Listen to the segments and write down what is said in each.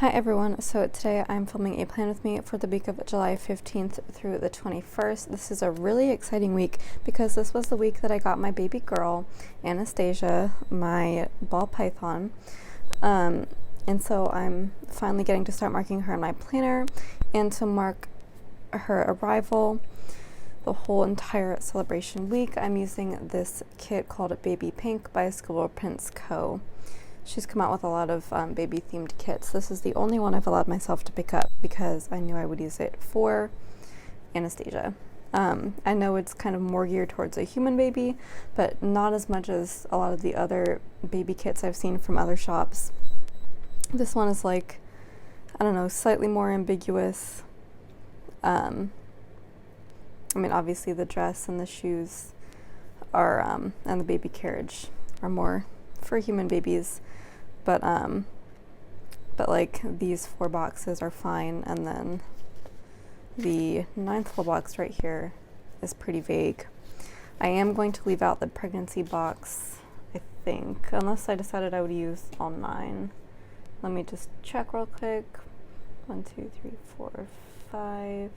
Hi everyone, so today I'm filming a plan with me for the week of July 15th through the 21st. This is a really exciting week because this was the week that I got my baby girl, Anastasia, my ball python. And so I'm finally getting to start marking her in my planner and to mark her arrival the whole entire celebration week. I'm using this kit called Baby Pink by ScribblePrintsCo. She's come out with a lot of baby themed kits. This is the only one I've allowed myself to pick up because I knew I would use it for Anastasia. I know it's kind of more geared towards a human baby, but not as much as a lot of the other baby kits I've seen from other shops. This one is like, I don't know, slightly more ambiguous. I mean, obviously the dress and the shoes are, and the baby carriage are more for human babies. But like these 4 boxes are fine, and then the 9th full box right here is pretty vague. I am going to leave out the pregnancy box, I think, unless I decided I would use all 9. Let me just check real quick. 1, 2, 3, 4, 5.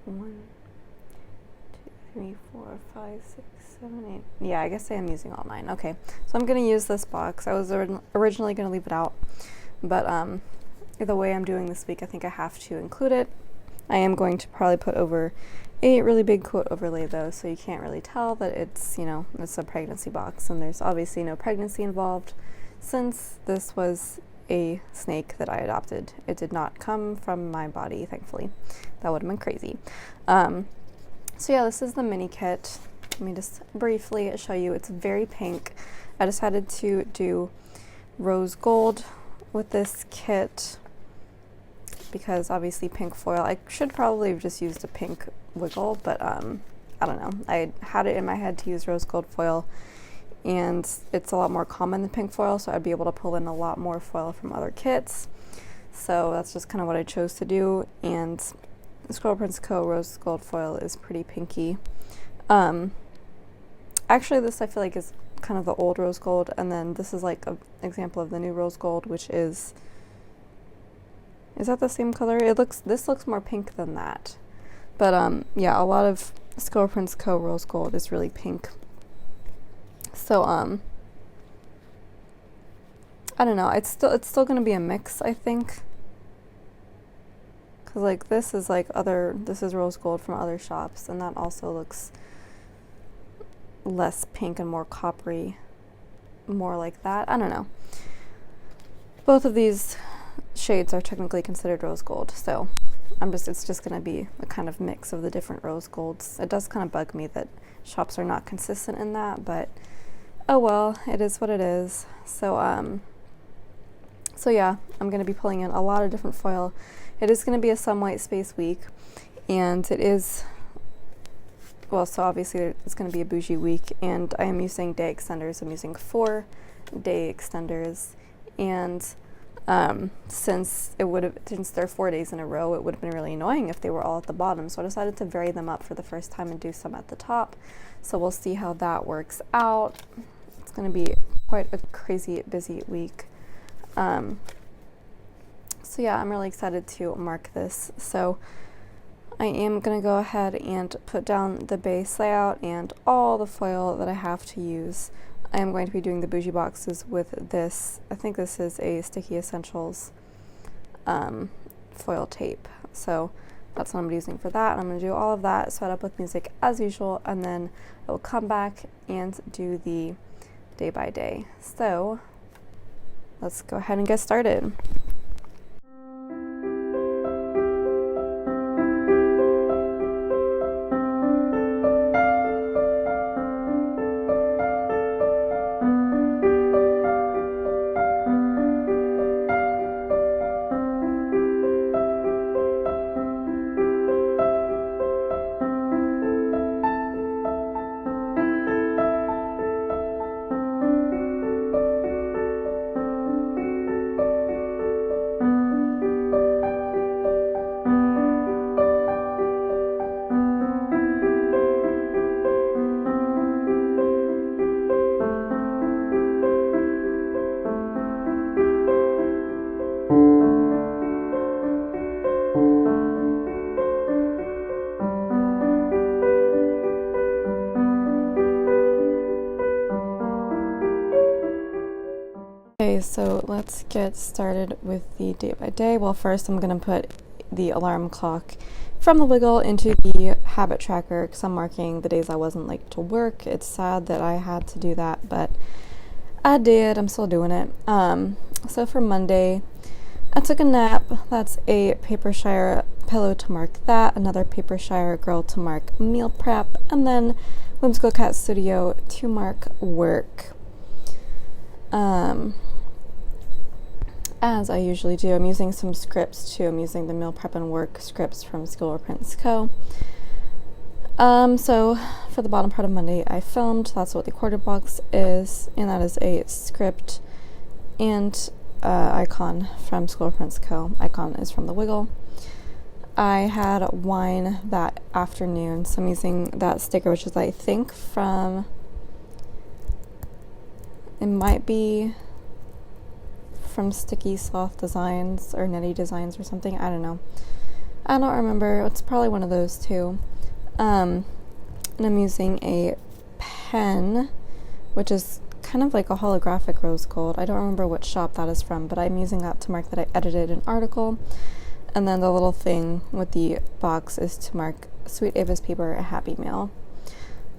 1, 2, 3, 4, 5, 6, 7, 8. Yeah, I guess I am using all 9. Okay, so I'm going to use this box. I was originally going to leave it out, but the way I'm doing this week, I think I have to include it. I am going to probably put over a really big quote overlay though, so you can't really tell that it's, it's a pregnancy box, and there's obviously no pregnancy involved since this was a snake that I adopted. It did not come from my body, thankfully. That would have been crazy. So yeah, this is the mini kit. Let me just briefly show you. It's very pink. I decided to do rose gold with this kit because obviously pink foil. I should probably have just used a pink wiggle, but I don't know. I had it in my head to use rose gold foil, and it's a lot more common than pink foil, so I'd be able to pull in a lot more foil from other kits. So that's just kind of what I chose to do, and ScribblePrintsCo rose gold foil is pretty pinky. Actually, this I feel like is kind of the old rose gold, and then this is like an example of the new rose gold, which is that the same color? This looks more pink than that. But yeah, a lot of ScribblePrintsCo rose gold is really pink. So I don't know. It's still gonna be a mix, I think. Cause like this is rose gold from other shops, and that also looks less pink and more coppery, more like that. I don't know. Both of these shades are technically considered rose gold, so it's just gonna be a kind of mix of the different rose golds. It does kind of bug me that shops are not consistent in that, but oh well, it is what it is. So so yeah, I'm gonna be pulling in a lot of different foil. It is gonna be a some white space week, and it is, well, so obviously it's going to be a bougie week, and I am using day extenders. I'm using 4 day extenders, and since they're 4 days in a row, it would have been really annoying if they were all at the bottom, so I decided to vary them up for the first time and do some at the top. So we'll see how that works out. It's going to be quite a crazy busy week. So yeah, I'm really excited to mark this. So I am going to go ahead and put down the base layout and all the foil that I have to use. I am going to be doing the bougie boxes with this. I think this is a Sticky Essentials foil tape. So that's what I'm using for that. I'm going to do all of that, set up with music as usual, and then I will come back and do the day by day. So let's go ahead and get started. Okay, so let's get started with the day by day. Well, first I'm going to put the alarm clock from the Wiggle into the habit tracker because I'm marking the days I wasn't late to work. It's sad that I had to do that, but I did. I'm still doing it. So for Monday, I took a nap. That's a Papershire pillow to mark that, another Papershire girl to mark meal prep, and then Whimsical Cat Studio to mark work. As I usually do, I'm using some scripts too. I'm using the meal prep and work scripts from ScribblePrintsCo. So for the bottom part of Monday, I filmed. That's what the quarter box is, and that is a script and icon from ScribblePrintsCo. Icon is from the Wiggle. I had wine that afternoon, so I'm using that sticker, which is I think from, it might be from Sticky Sloth Designs or Netty Designs or something. I don't know. I don't remember. It's probably one of those two. And I'm using a pen, which is kind of like a holographic rose gold. I don't remember what shop that is from, but I'm using that to mark that I edited an article. And then the little thing with the box is to mark Sweet Ava's paper a happy meal.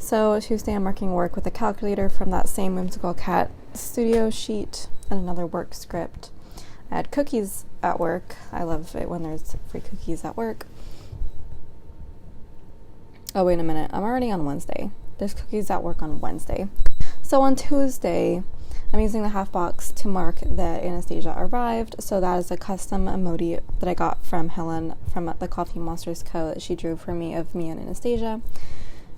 So Tuesday I'm marking work with a calculator from that same Whimsical Cat Studio sheet and another work script. I had cookies at work. I love it when there's free cookies at work. Oh, wait a minute. I'm already on Wednesday. There's cookies at work on Wednesday. So on Tuesday, I'm using the half box to mark that Anastasia arrived. So that is a custom emoji that I got from Helen from the Coffee Monsters Co. that she drew for me of me and Anastasia.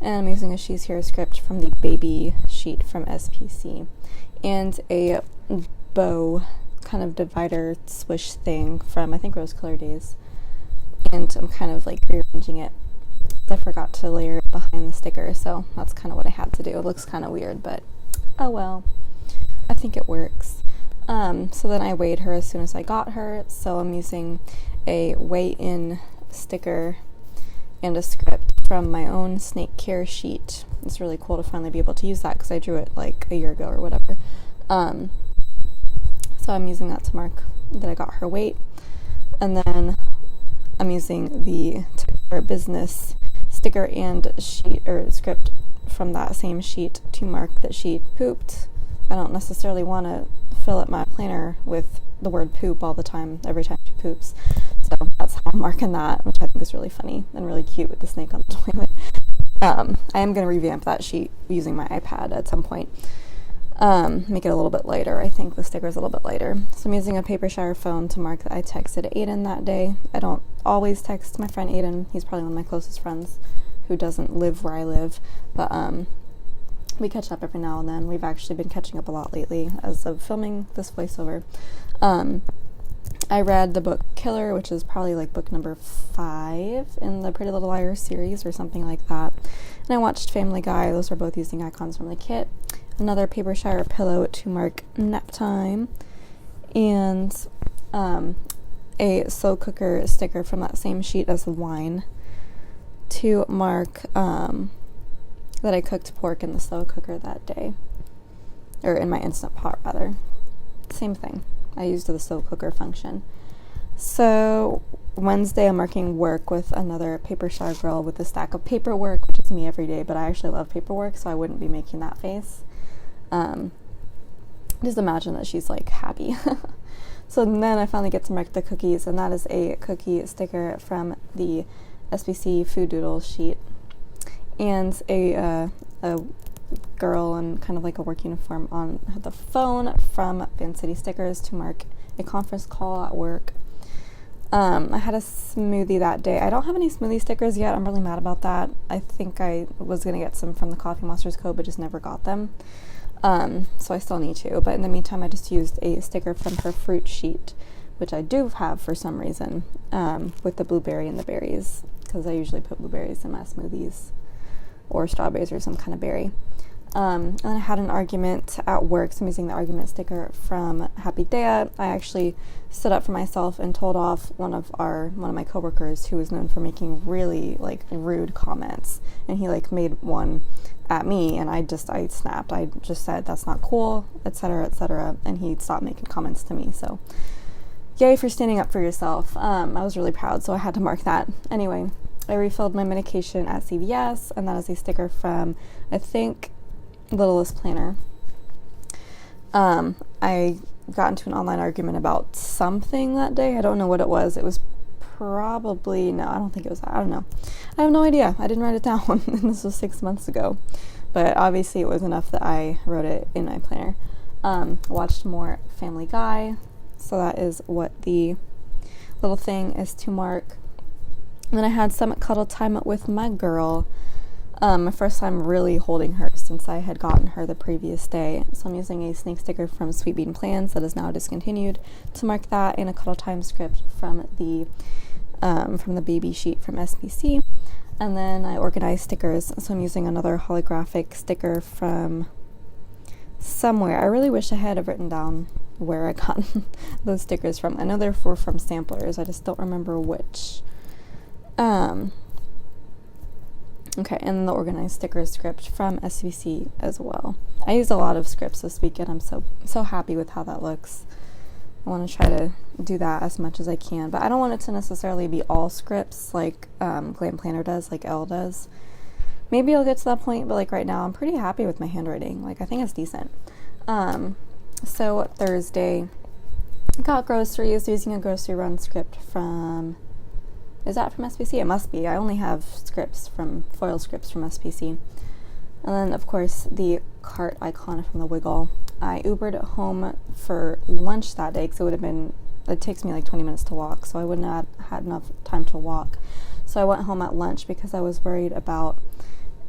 And I'm using a She's Here script from the baby sheet from SPC. And a bow kind of divider swish thing from I think Rose Color Days. And I'm kind of like rearranging it. I forgot to layer it behind the sticker, so that's kind of what I had to do. It looks kind of weird, but oh well. I think it works. So then I weighed her as soon as I got her, so I'm using a weigh-in sticker and a script from my own snake care sheet. It's really cool to finally be able to use that because I drew it like a year ago or whatever. So I'm using that to mark that I got her weight. And then I'm using the Ticker Business sticker and sheet or script from that same sheet to mark that she pooped. I don't necessarily want to fill up my planner with the word poop all the time, every time she poops. So that's how I'm marking that, which I think is really funny and really cute with the snake on the toilet. I am going to revamp that sheet using my iPad at some point. Make it a little bit lighter. I think the sticker's a little bit lighter. So I'm using a Papershire phone to mark that I texted Aiden that day. I don't always text my friend Aiden. He's probably one of my closest friends who doesn't live where I live. But we catch up every now and then. We've actually been catching up a lot lately as of filming this voiceover. I read the book Killer, which is probably like book number 5 in the Pretty Little Liars series or something like that. And I watched Family Guy. Those are both using icons from the kit. Another Papershire pillow to mark nap time. And a slow cooker sticker from that same sheet as the wine to mark that I cooked pork in the slow cooker that day. Or in my Instant Pot, rather. Same thing. I used the slow cooker function. So Wednesday I'm marking work with another Papershire girl with a stack of paperwork, which is me every day, but I actually love paperwork, so I wouldn't be making that face. Just imagine that she's like happy. So then I finally get to mark the cookies, and that is a cookie sticker from the SBC Food Doodles sheet. And a girl in kind of like a work uniform on the phone from Fan City Stickers to mark a conference call at work. I had a smoothie that day. I don't have any smoothie stickers yet. I'm really mad about that. I think I was going to get some from the Coffee Monsters Co., but just never got them. So I still need to. But in the meantime, I just used a sticker from her fruit sheet, which I do have for some reason, with the blueberry and the berries, because I usually put blueberries in my smoothies, or strawberries or some kind of berry. And I had an argument at work, so I'm using the argument sticker from Happy Dea. I actually stood up for myself and told off one of my coworkers who was known for making really like rude comments, and he like made one at me, and I snapped. I just said, that's not cool, etc., etc., and he stopped making comments to me. So yay for standing up for yourself. I was really proud, so I had to mark that. Anyway, I refilled my medication at CVS, and that is a sticker from, I think, Littlest Planner. I got into an online argument about something that day. I don't know what it was. It was probably, no, I don't think it was, I don't know. I have no idea. I didn't write it down, and this was 6 months ago. But obviously it was enough that I wrote it in my planner. Watched more Family Guy, so that is what the little thing is to mark. And then I had some cuddle time with my girl. My first time really holding her since I had gotten her the previous day. So I'm using a snake sticker from Sweet Bean Plans that is now discontinued to mark that, and a cuddle time script from the baby sheet from SPC. And then I organized stickers, so I'm using another holographic sticker from somewhere. I really wish I had written down where I got those stickers from. I know they're from samplers, I just don't remember which. Okay, and the organized sticker script from SVC as well. I used a lot of scripts this weekend. I'm so happy with how that looks. I want to try to do that as much as I can, but I don't want it to necessarily be all scripts like Glam Planner does, like Elle does. Maybe I'll get to that point, but like right now I'm pretty happy with my handwriting. Like I think it's decent. So Thursday, I got groceries using a grocery run script from, is that from SPC? It must be. I only have foil scripts from SPC. And then, of course, the cart icon from the Wiggle. I Ubered home for lunch that day because it takes me like 20 minutes to walk, so I wouldn't have had enough time to walk. So I went home at lunch because I was worried about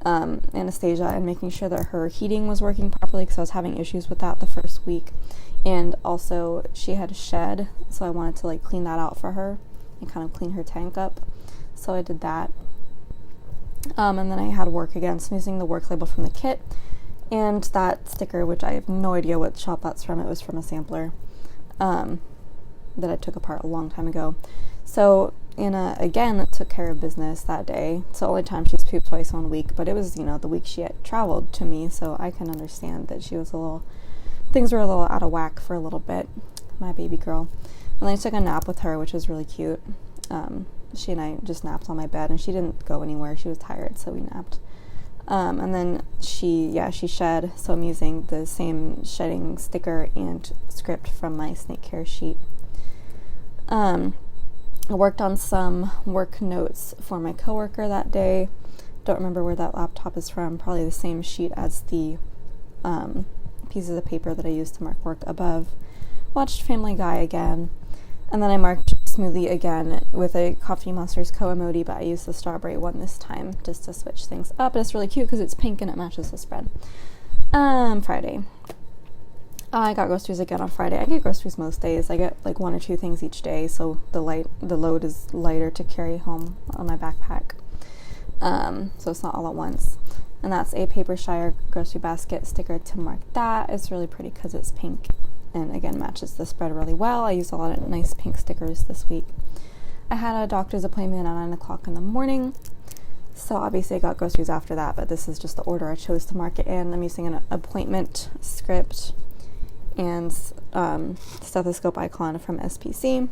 Anastasia and making sure that her heating was working properly, because I was having issues with that the first week. And also, she had a shed, so I wanted to like clean that out for her and kind of clean her tank up. So I did that. And then I had work again, so I'm using the work label from the kit and that sticker, which I have no idea what shop that's from. It was from a sampler that I took apart a long time ago. So Anna again took care of business that day. It's the only time she's pooped twice in 1 week, but it was, the week she had traveled to me, so I can understand that things were a little out of whack for a little bit, my baby girl. And then I took a nap with her, which was really cute. She and I just napped on my bed, and she didn't go anywhere. She was tired, so we napped. And then she shed, so I'm using the same shedding sticker and script from my snake care sheet. I worked on some work notes for my coworker that day. Don't remember where that laptop is from. Probably the same sheet as the pieces of paper that I used to mark work above. Watched Family Guy again. And then I marked smoothie again with a Coffee Monsters Co. emoji, but I used the strawberry one this time just to switch things up. It's really cute because it's pink and it matches the spread. Friday. I got groceries again on Friday. I get groceries most days. I get like 1 or 2 things each day, so the load is lighter to carry home on my backpack. So it's not all at once. And that's a Paper Shire grocery basket sticker to mark that. It's really pretty because it's pink and again matches the spread really well. I used a lot of nice pink stickers this week. I had a doctor's appointment at 9 o'clock in the morning, so obviously I got groceries after that, but this is just the order I chose to mark it in. I'm using an appointment script and stethoscope icon from SPC.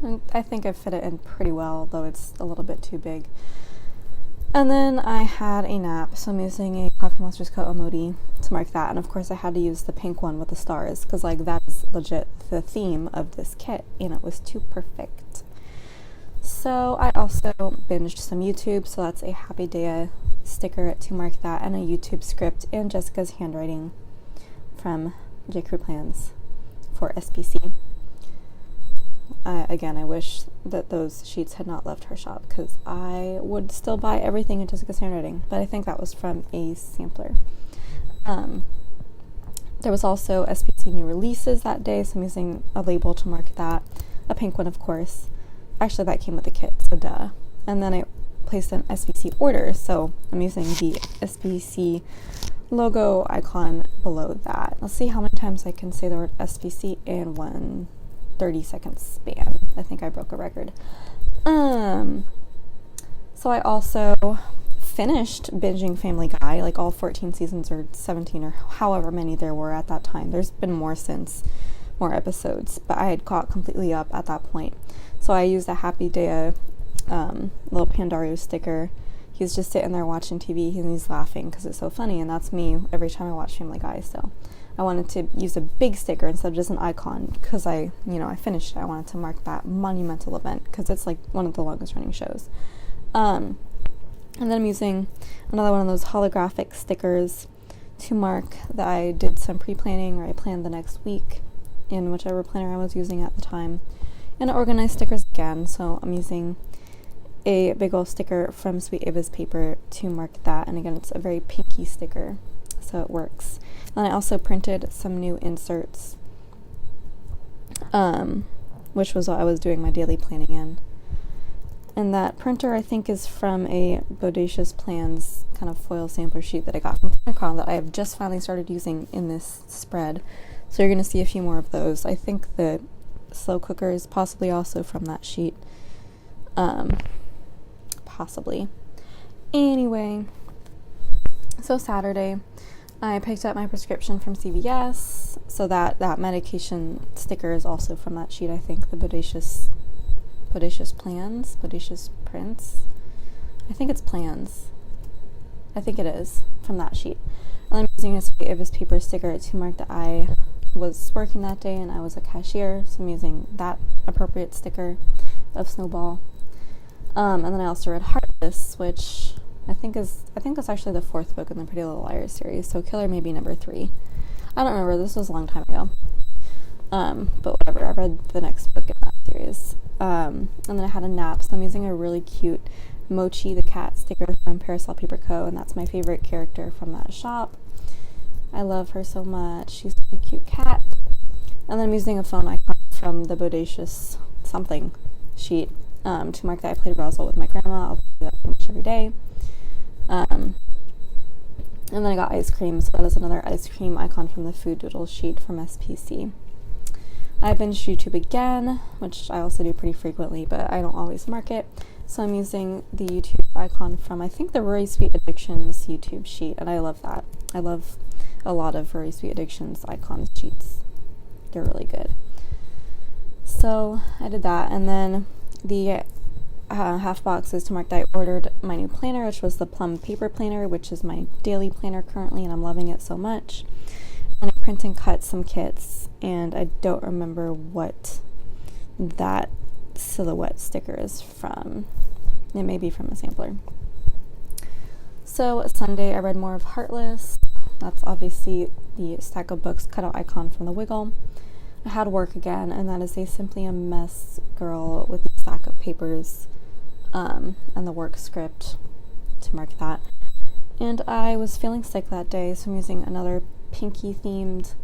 And I think I fit it in pretty well, though it's a little bit too big. And then I had a nap, so I'm using a Coffee Monsters Co. emoji to mark that. And of course I had to use the pink one with the stars, because that's legit the theme of this kit, and it was too perfect. So I also binged some YouTube, so that's a Happy Day sticker to mark that, and a YouTube script and Jessica's handwriting from J. Crew Plans for SPC. Again, I wish that those sheets had not left her shop, because I would still buy everything in Jessica's handwriting, but I think that was from a sampler. There was also SPC new releases that day, so I'm using a label to mark that. A pink one, of course. Actually, that came with the kit, so duh. And then I placed an SPC order, so I'm using the SPC logo icon below that. Let's see how many times I can say the word SPC in 1 30-second span. I think I broke a record. So I also finished binging Family Guy, like all 14 seasons or 17 or however many there were at that time. There's been more since, more episodes, but I had caught completely up at that point. So I used a Happy Day little Pandario sticker. He's just sitting there watching TV and he's laughing because it's so funny, and that's me every time I watch Family Guy. So I wanted to use a big sticker instead of just an icon because I finished it. I wanted to mark that monumental event because it's like one of the longest running shows. And then I'm using another one of those holographic stickers to mark that I did some pre-planning, or I planned the next week in whichever planner I was using at the time. And organized stickers again, so I'm using a big old sticker from Sweet Ava's paper to mark that, and again it's a very pinky sticker, so it works. And I also printed some new inserts, which was what I was doing my daily planning in. And that printer I think is from a Bodacious Plans kind of foil sampler sheet that I got from PrinterCo that I have just finally started using in this spread. So you're going to see a few more of those. I think the slow cooker is possibly also from that sheet. Possibly. Anyway, so Saturday, I picked up my prescription from CVS. So that medication sticker is also from that sheet, I think, the Bodacious Prints. I think it's Plans. I think it is from that sheet. And I'm using a Sweet Ava's paper sticker to mark that I was working that day and I was a cashier, so I'm using that appropriate sticker of Snowball. And then I also read Heartless, which I think that's actually the 4th book in the Pretty Little Liars series, so Killer may be number 3. I don't remember, this was a long time ago. But whatever, I read the next book in that series. And then I had a nap, so I'm using a really cute Mochi the cat sticker from Parasol Paper Co., and that's my favorite character from that shop. I love her so much. She's such a cute cat. And then I'm using a phone icon from the Bodacious something sheet to mark that I played Roswell with my grandma. I'll do that pretty much every day. And then I got ice cream, so that is another ice cream icon from the Food Doodle sheet from SPC. I've been to YouTube again, which I also do pretty frequently, but I don't always mark it. So I'm using the YouTube icon from, I think, the Rory Sweet Addictions YouTube sheet, and I love that. I love a lot of Rory Sweet Addictions icon sheets. They're really good. So I did that, and then the half boxes to mark that I ordered my new planner, which was the Plum Paper Planner, which is my daily planner currently, and I'm loving it so much. And I print and cut some kits, and I don't remember what that silhouette sticker is from. It may be from a sampler. So Sunday I read more of Heartless. That's obviously the stack of books cutout icon from the Wiggle. I had work again, and that is a Simply a Mess girl with the stack of papers and the work script to mark that. And I was feeling sick that day, so I'm using another pinky themed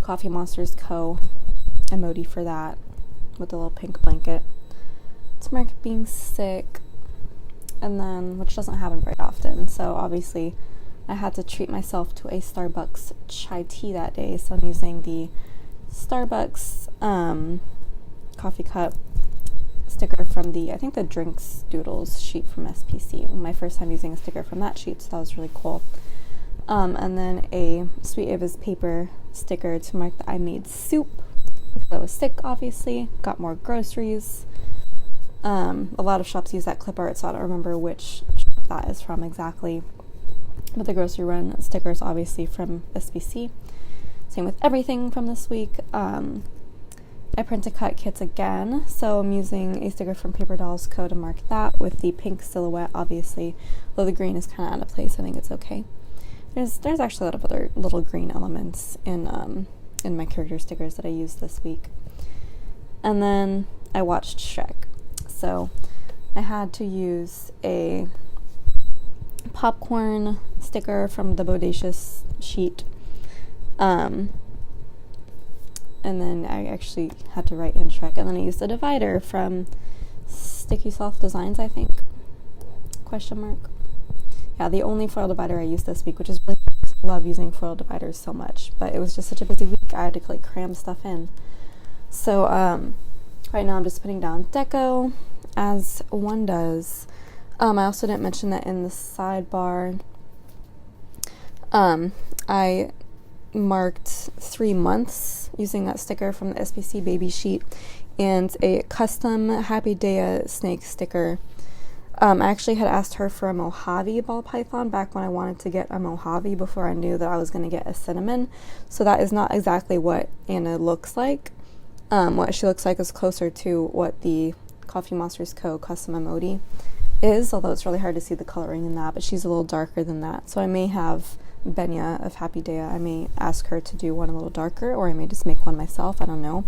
Coffee Monsters Co. emoji for that with a little pink blanket to mark being sick, and then, which doesn't happen very often, so obviously I had to treat myself to a Starbucks chai tea that day, so I'm using the Starbucks coffee cup sticker from the, I think, the Drinks Doodles sheet from SPC. My first time using a sticker from that sheet, so that was really cool. And then a Sweet Ava's paper sticker to mark that I made soup because I was sick, obviously. Got more groceries. A lot of shops use that clip art, so I don't remember which shop that is from exactly. But the grocery run sticker is obviously from SPC. Same with everything from this week. I print and cut kits again, so I'm using a sticker from Paper Dolls Co. to mark that with the pink silhouette, obviously. Though the green is kind of out of place, I think it's okay. There's actually a lot of other little green elements in my character stickers that I used this week. And then I watched Shrek. So I had to use a popcorn sticker from the Bodacious sheet. And then I actually had to write in Shrek. And then I used a divider from Sticky Soft Designs, I think. Question mark. Yeah, the only foil divider I used this week, which is really nice. I love using foil dividers so much. But it was just such a busy week, I had to like cram stuff in. So right now I'm just putting down deco, as one does. I also didn't mention that in the sidebar. I marked 3 months using that sticker from the SPC baby sheet and a custom Happy Day snake sticker. I actually had asked her for a Mojave ball python back when I wanted to get a Mojave before I knew that I was going to get a cinnamon. So that is not exactly what Anna looks like. What she looks like is closer to what the ScribblePrintsCo custom emoji is, although it's really hard to see the coloring in that, but she's a little darker than that. So I may have Benya of Happy Day. I may ask her to do one a little darker, or I may just make one myself. I don't know.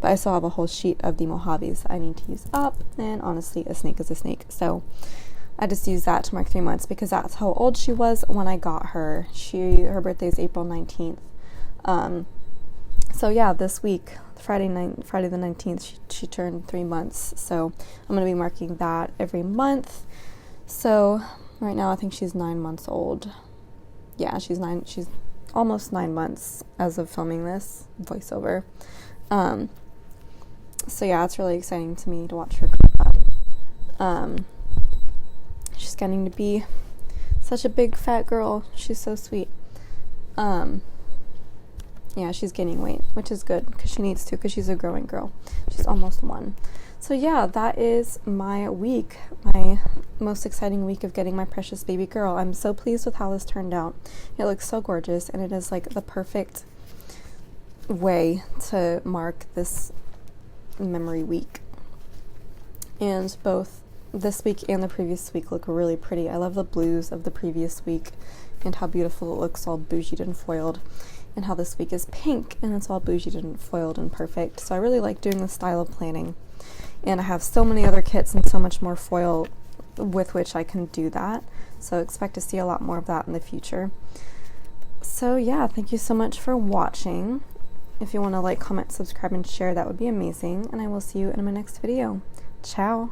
But I still have a whole sheet of the Mojaves I need to use up, and honestly, a snake is a snake. So I just used that to mark 3 months because that's how old she was when I got her. Her birthday is April 19th. So yeah, this week, Friday the 19th, she turned 3 months. So I'm going to be marking that every month. So right now I think she's 9 months old. Yeah, she's almost 9 months as of filming this voiceover. So yeah, it's really exciting to me to watch her grow up. She's getting to be such a big fat girl. She's so sweet. Yeah, she's gaining weight, which is good because she needs to, because she's a growing girl. She's almost 1. So yeah, that is my week, my most exciting week of getting my precious baby girl. I'm so pleased with how this turned out. It looks so gorgeous, and it is like the perfect way to mark this memory week. And both this week and the previous week look really pretty. I love the blues of the previous week and how beautiful it looks all bougieed and foiled, and how this week is pink and it's all bougieed and foiled and perfect. So I really like doing this style of planning, and I have so many other kits and so much more foil with which I can do that. So expect to see a lot more of that in the future. So yeah, thank you so much for watching. If you want to like, comment, subscribe, and share, that would be amazing. And I will see you in my next video. Ciao.